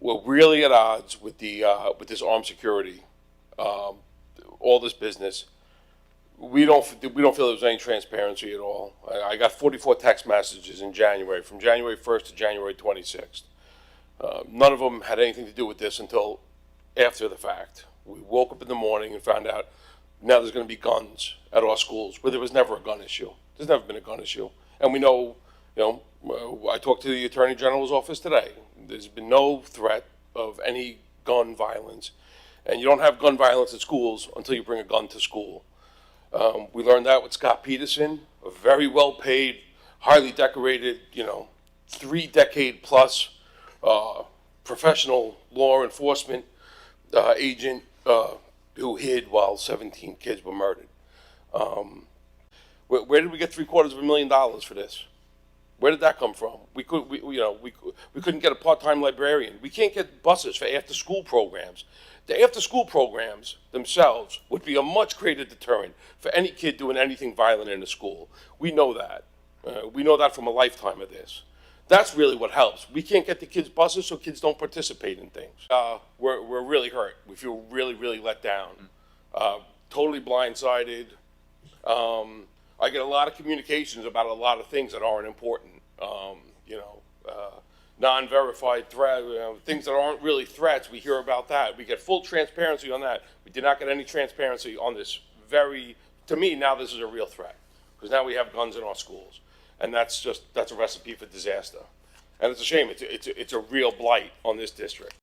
we're really at odds with this armed security, all this business. We don't feel there's any transparency at all. I got 44 text messages in January, from January 1st to January 26th. None of them had anything to do with this until after the fact. We woke up in the morning and found out now there's going to be guns at our schools, where there was never a gun issue. There's never been a gun issue. And we know, I talked to the Attorney General's office today. There's been no threat of any gun violence. And you don't have gun violence at schools until you bring a gun to school. We learned that with Scott Peterson, a very well-paid, highly decorated, 3-decade plus professional law enforcement agent who hid while 17 kids were murdered. Where did we get $750,000 for this? Where did that come from? We couldn't get a part-time librarian. We can't get buses for after-school programs. The after-school programs themselves would be a much greater deterrent for any kid doing anything violent in a school. We know that. We know that from a lifetime of this. That's really what helps. We can't get the kids buses, so kids don't participate in things. We're really hurt. We feel really, really let down. Totally blindsided. I get a lot of communications about a lot of things that aren't important. Non-verified threat, things that aren't really threats. We hear about that. We get full transparency on that. We did not get any transparency on this to me, now this is a real threat, because now we have guns in our schools. And that's a recipe for disaster. And it's a shame. It's a real blight on this district.